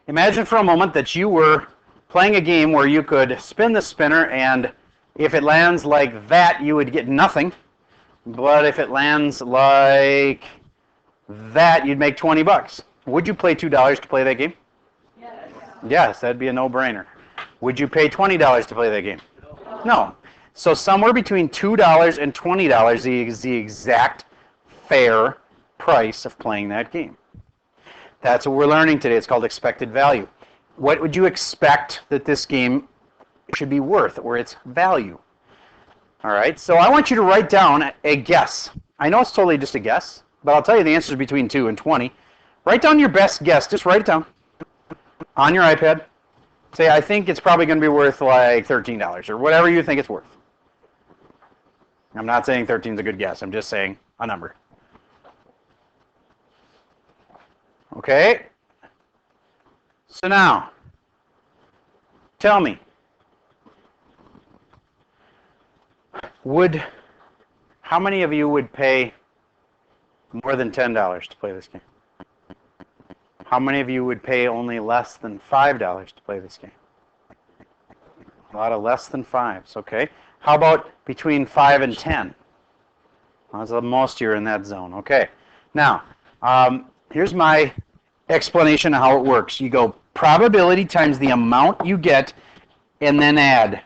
Imagine for a moment that you were playing a game where you could spin the spinner, and if it lands like that, you would get nothing. But if it lands like that, you'd make 20 bucks. Would you play $2 to play that game? Yes. Yes, that'd be a no-brainer. Would you pay $20 to play that game? No. So somewhere between $2 and $20 is the exact fair price of playing that game. That's what we're learning today. It's called expected value. What would you expect that this game should be worth, or its value? All right, so I want you to write down a guess. I know it's totally just a guess, but I'll tell you the answer is between 2 and 20. Write down your best guess. Just write it down on your iPad. Say, I think it's probably going to be worth like $13 or whatever you think it's worth. I'm not saying 13 is a good guess. I'm just saying a number. Okay? So now, tell me, how many of you would pay more than $10 to play this game? How many of you would pay only less than $5 to play this game? A lot of less than 5s, okay? How about between 5 and 10? Well, that's the most you're in that zone, okay? Now, here's my explanation of how it works. You go probability times the amount you get, and then add.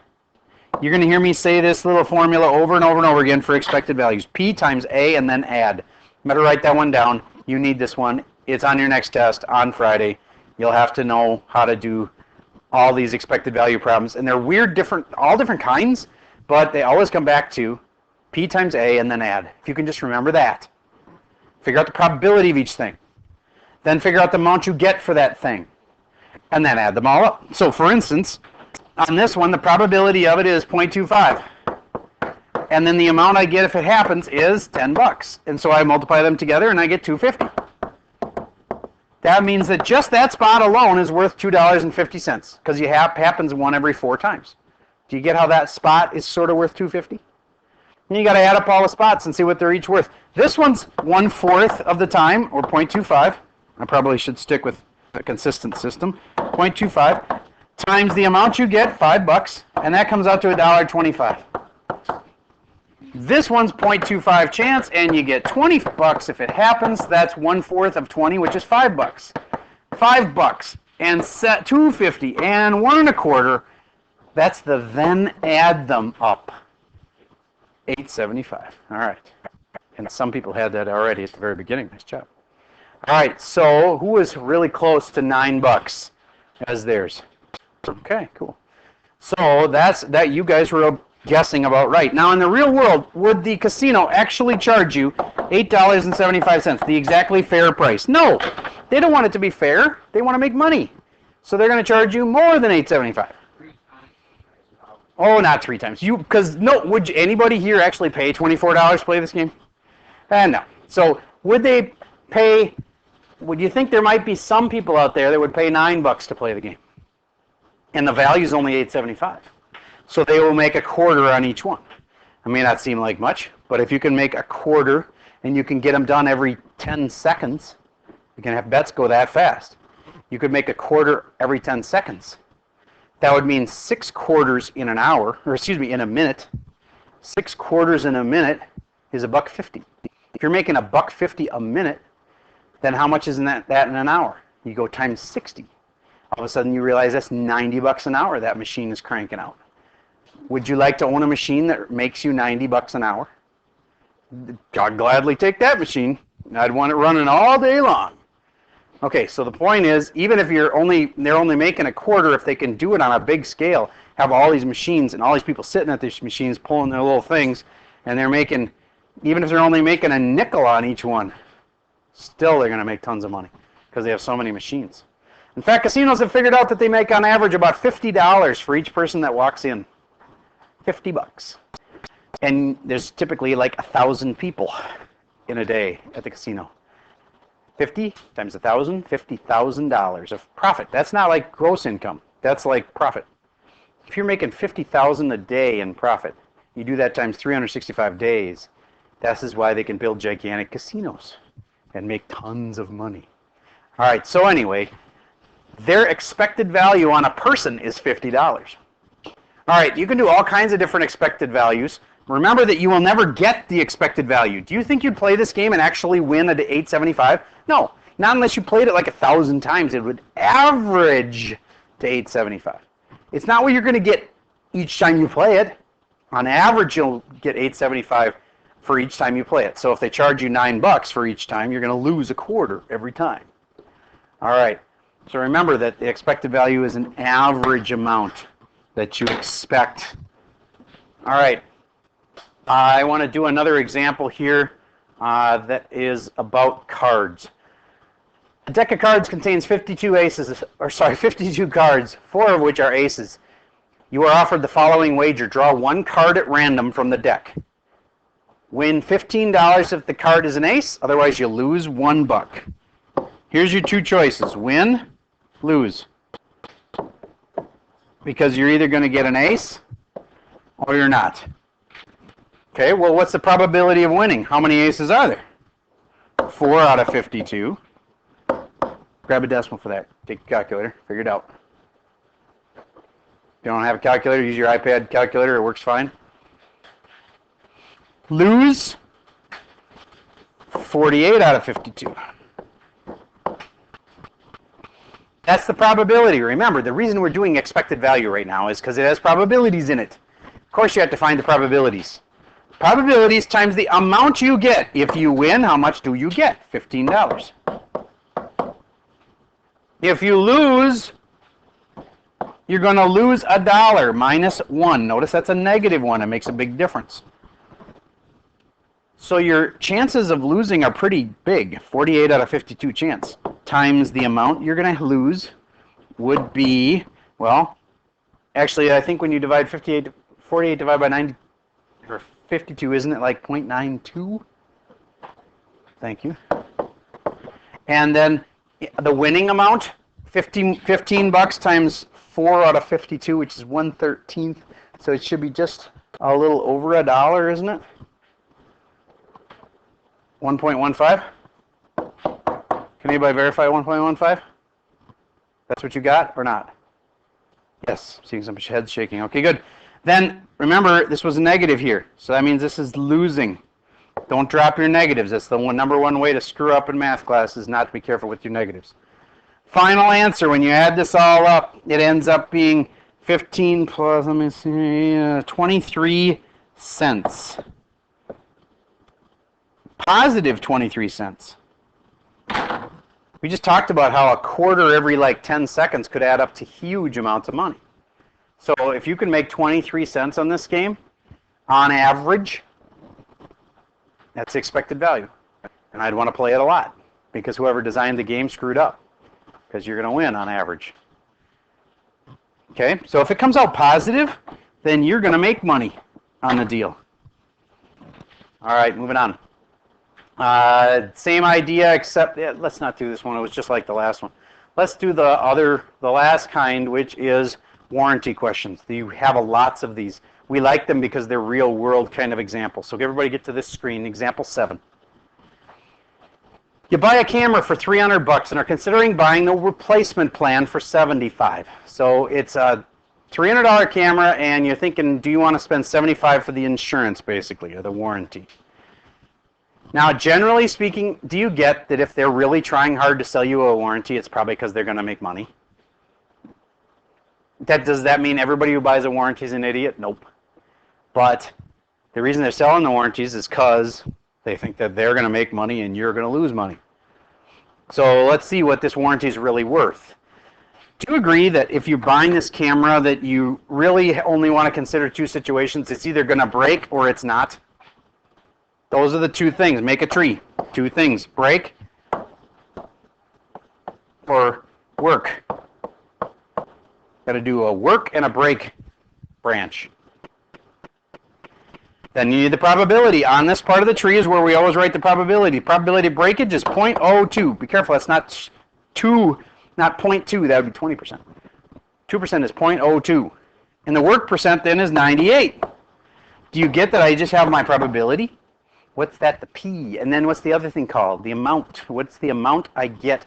You're going to hear me say this little formula over and over and over again for expected values. P times A, and then add. You better write that one down. You need this one. It's on your next test on Friday. You'll have to know how to do all these expected value problems. And they're weird, all different kinds, but they always come back to P times A and then add. If you can just remember that. Figure out the probability of each thing. Then figure out the amount you get for that thing. And then add them all up. So for instance, on this one, the probability of it is 0.25. And then the amount I get if it happens is 10 bucks. And so I multiply them together and I get $2.50. That means that just that spot alone is worth $2.50 because it happens one every 4 times. Do you get how that spot is sort of worth $2.50? And you got to add up all the spots and see what they're each worth. This one's 1/4 of the time, or 0.25. I probably should stick with a consistent system. 0.25 times the amount you get, 5 bucks, and that comes out to $1.25. This one's 0.25 chance, and you get 20 bucks if it happens. That's 1/4 of 20, which is 5 bucks. 5 bucks, and set $2.50, and 1 1/4. That's the then add them up. $8.75. All right. And some people had that already at the very beginning. Nice job. All right. So who is really close to 9 bucks as theirs? Okay. Cool. So that you guys were guessing about right. Now in the real world, would the casino actually charge you $8.75, the exactly fair price? No. They don't want it to be fair. They want to make money. So they're going to charge you more than $8.75. Oh, not 3 times. Would anybody here actually pay $24 to play this game? No. So would they pay, would you think there might be some people out there that would pay 9 bucks to play the game? And the value is only $8.75. So they will make $0.25 on each one. It may not seem like much, but if you can make $0.25 and you can get them done every 10 seconds, you can have bets go that fast. You could make $0.25 every 10 seconds. That would mean 6 quarters in an hour, or excuse me, in a minute. 6 quarters in a minute is $1.50. If you're making $1.50 a minute, then how much is that in an hour? You go times 60. All of a sudden you realize that's 90 bucks an hour that machine is cranking out. Would you like to own a machine that makes you 90 bucks an hour? I'd gladly take that machine. I'd want it running all day long. Okay, so the point is, even if they're only making $0.25, if they can do it on a big scale, have all these machines and all these people sitting at these machines pulling their little things, and they're making, even if they're only making a nickel on each one, still they're going to make tons of money because they have so many machines. In fact, casinos have figured out that they make on average about $50 for each person that walks in. 50 bucks. And there's typically like 1,000 people in a day at the casino. 50 times 1,000, $50,000 of profit. That's not like gross income. That's like profit. If you're making $50,000 a day in profit, you do that times 365 days. This is why they can build gigantic casinos and make tons of money. All right, so anyway, their expected value on a person is $50. All right, you can do all kinds of different expected values. Remember that you will never get the expected value. Do you think you'd play this game and actually win at 875? No, not unless you played it like 1,000 times. It would average to 875. It's not what you're going to get each time you play it. On average, you'll get 875 for each time you play it. So if they charge you $9 for each time, you're going to lose a quarter every time. All right. So remember that the expected value is an average amount that you expect. All right. I want to do another example here that is about cards. A deck of cards contains 52 cards, 4 of which are aces. You are offered the following wager. Draw one card at random from the deck. Win $15 if the card is an ace, otherwise you lose $1. Here's your two choices. Win, lose. Because you're either going to get an ace or you're not. Okay, well, what's the probability of winning? How many aces are there? 4 out of 52. Grab a decimal for that. Take a calculator. Figure it out. If you don't have a calculator, use your iPad calculator. It works fine. Lose 48 out of 52. That's the probability. Remember, the reason we're doing expected value right now is because it has probabilities in it. Of course, you have to find the probabilities. Probabilities times the amount you get. If you win, how much do you get? $15. If you lose, you're going to lose $1 minus 1. Notice that's a negative 1. It makes a big difference. So your chances of losing are pretty big. 48 out of 52 chance. Times the amount you're going to lose would be, well, actually, I think when you divide 48 divided by 90, or 52, isn't it like 0.92? Thank you. And then the winning amount, $15 times 4 out of 52, which is 1/13. So it should be just a little over $1, isn't it? 1.15? Can anybody verify 1.15? That's what you got or not? Yes, seeing some heads shaking. Okay, good. Then remember, this was a negative here, so that means this is losing. Don't drop your negatives. That's the number one way to screw up in math class, is not to be careful with your negatives. Final answer, when you add this all up, it ends up being 15 plus, let me see, 23 cents. Positive 23 cents. We just talked about how a quarter every like 10 seconds could add up to huge amounts of money. So if you can make 23 cents on this game, on average, that's the expected value. And I'd want to play it a lot, because whoever designed the game screwed up, because you're going to win on average. Okay, so if it comes out positive, then you're going to make money on the deal. All right, moving on. Same idea, except let's not do this one. It was just like the last one. Let's do the last kind, which is warranty questions. You have lots of these. We like them because they're real world kind of examples. So everybody get to this screen, example 7. You buy a camera for $300 and are considering buying the replacement plan for $75. So it's a $300 camera and you're thinking, do you want to spend $75 for the insurance basically, or the warranty? Now, generally speaking, do you get that if they're really trying hard to sell you a warranty, it's probably because they're going to make money? Does that mean everybody who buys a warranty is an idiot? Nope. But the reason they're selling the warranties is because they think that they're going to make money and you're going to lose money. So let's see what this warranty is really worth. Do you agree that if you're buying this camera that you really only want to consider 2 situations? It's either going to break or it's not. Those are the 2 things. Make a tree. 2 things. Break or work. Got to do a work and a break branch. Then you need the probability. On this part of the tree is where we always write the probability. Probability of breakage is 0.02. Be careful, that's not 2, not 0.2. That would be 20%. 2% is 0.02. And the work percent then is 98. Do you get that I just have my probability? What's that? The P. And then what's the other thing called? The amount. What's the amount I get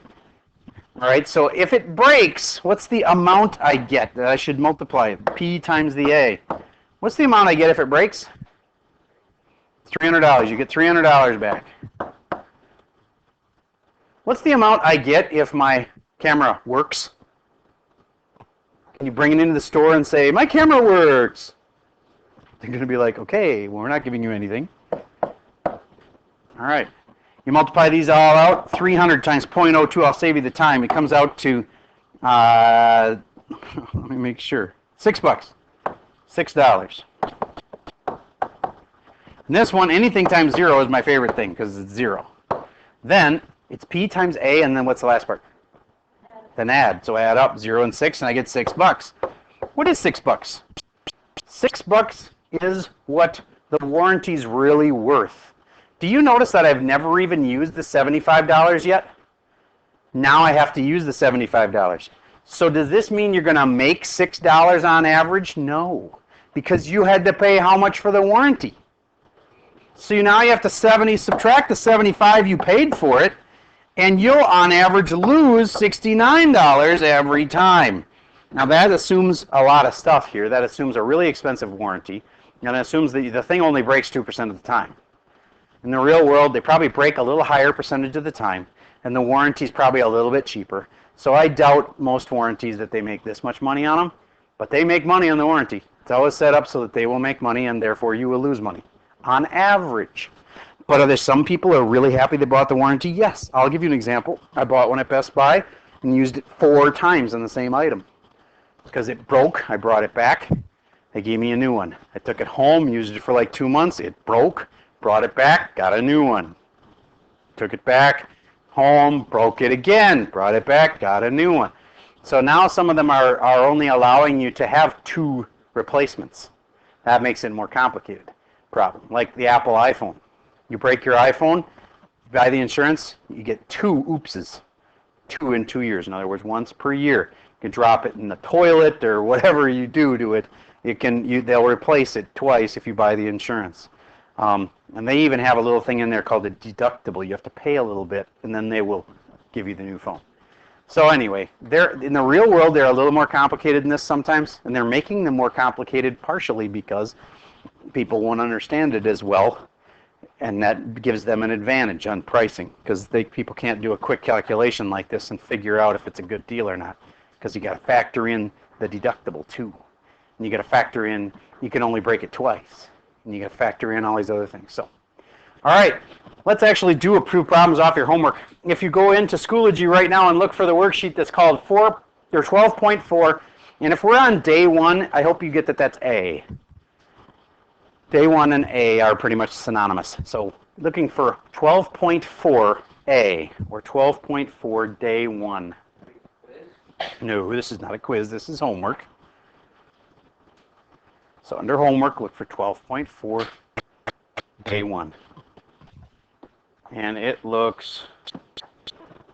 All right, so if it breaks, what's the amount I get that I should multiply? P times the A. What's the amount I get if it breaks? $300. You get $300 back. What's the amount I get if my camera works? Can you bring it into the store and say, my camera works? They're going to be like, okay, well, we're not giving you anything. All right. You multiply these all out, 300 times 0.02, I'll save you the time. It comes out to, let me make sure, $6. $6. And this one, anything times 0 is my favorite thing because it's 0. Then it's P times A, and then what's the last part? Then add. So I add up 0 and 6, and I get $6. What is $6? $6 is what the warranty's really worth. Do you notice that I've never even used the $75 yet? Now I have to use the $75. So does this mean you're going to make $6 on average? No, because you had to pay how much for the warranty? So now you have to subtract the $75 you paid for it, and you'll on average lose $69 every time. Now that assumes a lot of stuff here. That assumes a really expensive warranty, and it assumes that the thing only breaks 2% of the time. In the real world, they probably break a little higher percentage of the time, and the warranty's probably a little bit cheaper. So I doubt most warranties that they make this much money on them, but they make money on the warranty. It's always set up so that they will make money, and therefore you will lose money, on average. But are there some people who are really happy they bought the warranty? Yes. I'll give you an example. I bought one at Best Buy and used it 4 times on the same item. Because it broke, I brought it back. They gave me a new one. I took it home, used it for like 2 months. It broke. Brought it back, got a new one. Took it back, home, broke it again. Brought it back, got a new one. So now some of them are only allowing you to have 2 replacements. That makes it a more complicated problem. Like the Apple iPhone. You break your iPhone, you buy the insurance, you get 2 oopses. 2 in 2 years. In other words, once per year. You can drop it in the toilet or whatever you do to it. They'll replace it twice if you buy the insurance. And they even have a little thing in there called a deductible. You have to pay a little bit, and then they will give you the new phone. So anyway, in the real world, they're a little more complicated than this sometimes, and they're making them more complicated partially because people won't understand it as well, and that gives them an advantage on pricing because people can't do a quick calculation like this and figure out if it's a good deal or not because you got to factor in the deductible too, and you got to factor in you can only break it twice. And you got to factor in all these other things. So, all right, let's actually do approved problems off your homework. If you go into Schoology right now and look for the worksheet that's called 12.4, and if we're on day 1, I hope you get that that's A. Day 1 and A are pretty much synonymous. So looking for 12.4A or 12.4 day 1. No, this is not a quiz. This is homework. So under homework, look for 12.4, day 1. And it looks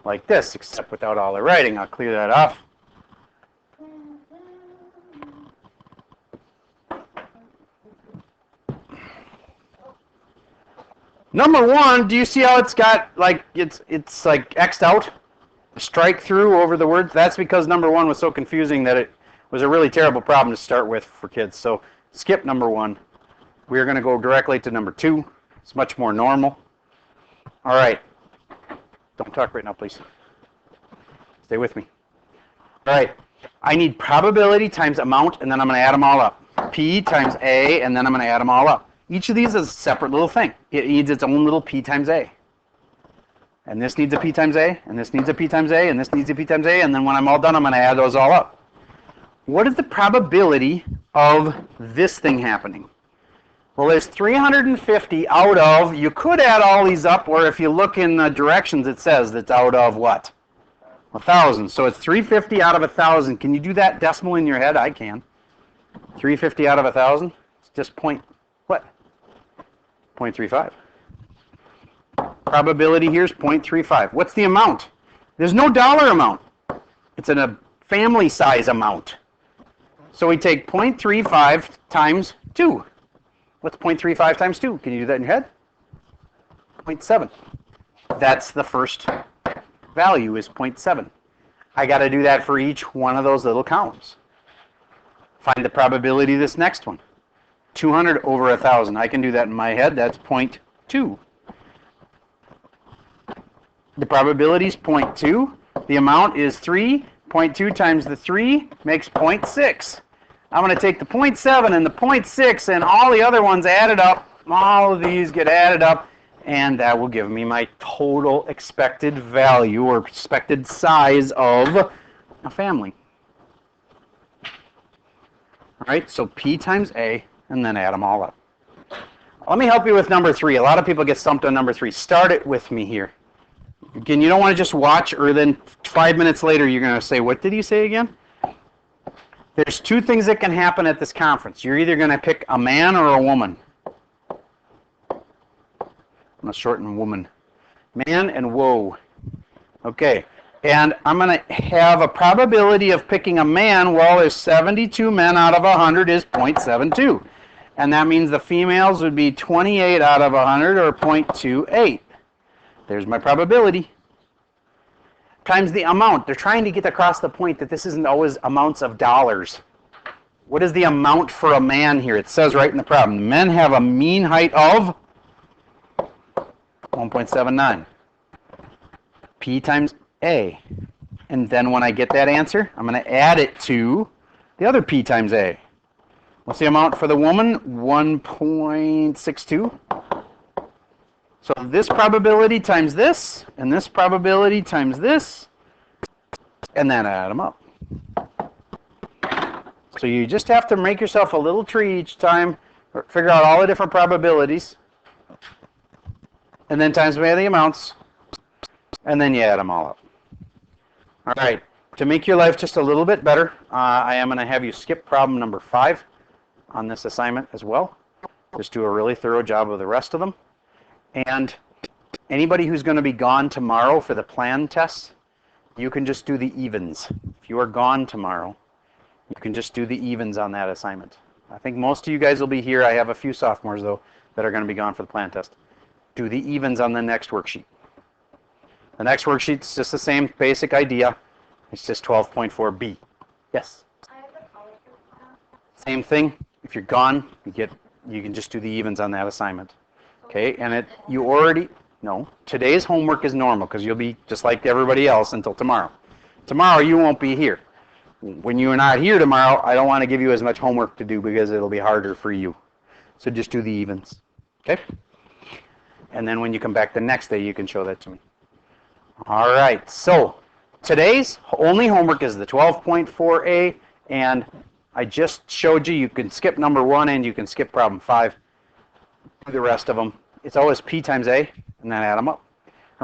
like this, except without all the writing. I'll clear that off. Number 1, do you see how it's got, like, it's like X'd out? Strike through over the words? That's because number 1 was so confusing that it was a really terrible problem to start with for kids. So skip number 1. We're going to go directly to number 2. It's much more normal. All right. Don't talk right now, please. Stay with me. All right. I need probability times amount, and then I'm going to add them all up. P times A, and then I'm going to add them all up. Each of these is a separate little thing. It needs its own little P times A. And this needs a P times A, and this needs a P times A, and this needs a P times A, and then when I'm all done, I'm going to add those all up. What is the probability of this thing happening? Well, there's 350 out of, you could add all these up, or if you look in the directions, it says that's out of what? 1,000. So it's 350 out of 1,000. Can you do that decimal in your head? I can. 350 out of 1,000? It's just what? 0.35. Probability here is 0.35. What's the amount? There's no dollar amount. It's a family size amount. So we take 0.35 times 2. What's 0.35 times 2? Can you do that in your head? 0.7. That's the first value is 0.7. I got to do that for each one of those little columns. Find the probability of this next one. 200 over 1,000. I can do that in my head. That's 0.2. The probability is 0.2. The amount is 3. 0.2 times the 3 makes 0.6. I'm going to take the 0.7 and the 0.6 and all the other ones added up. All of these get added up, and that will give me my total expected value or expected size of a family. All right, so P times A, and then add them all up. Let me help you with number 3. A lot of people get stumped on number 3. Start it with me here. Again, you don't want to just watch, or then 5 minutes later you're going to say, what did he say again? There's 2 things that can happen at this conference. You're either going to pick a man or a woman. I'm going to shorten woman. Man and whoa. Okay. And I'm going to have a probability of picking a man. Well, there's 72 men out of 100 is 0.72. And that means the females would be 28 out of 100 or 0.28. There's my probability. Times the amount. They're trying to get across the point that this isn't always amounts of dollars. What is the amount for a man here? It says right in the problem. Men have a mean height of 1.79. P times A. And then when I get that answer, I'm going to add it to the other P times A. What's the amount for the woman? 1.62. So this probability times this, and this probability times this, and then add them up. So you just have to make yourself a little tree each time, or figure out all the different probabilities, and then times by the amounts, and then you add them all up. All right, to make your life just a little bit better, I am going to have you skip problem number 5 on this assignment as well. Just do a really thorough job of the rest of them. And anybody who's going to be gone tomorrow for the plan test, you can just do the evens. If you are gone tomorrow, you can just do the evens on that assignment. I think most of you guys will be here. I have a few sophomores, though, that are going to be gone for the plan test. Do the evens on the next worksheet. The next worksheet's just the same basic idea. It's just 12.4b. Yes? I have a college group now. Same thing. If you're gone, you can just do the evens on that assignment. Okay, and today's homework is normal because you'll be just like everybody else until tomorrow. Tomorrow you won't be here. When you're not here tomorrow, I don't want to give you as much homework to do because it'll be harder for you. So just do the evens, okay? And then when you come back the next day, you can show that to me. All right, so today's only homework is the 12.4a, and I just showed you can skip number 1 and you can skip problem 5. Do the rest of them. It's always P times A, and then add them up.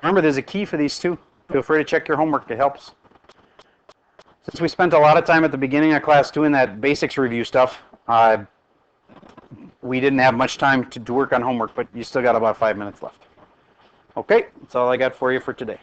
Remember, there's a key for these too. Feel free to check your homework. It helps. Since we spent a lot of time at the beginning of class doing that basics review stuff, we didn't have much time to work on homework, but you still got about 5 minutes left. Okay, that's all I got for you for today.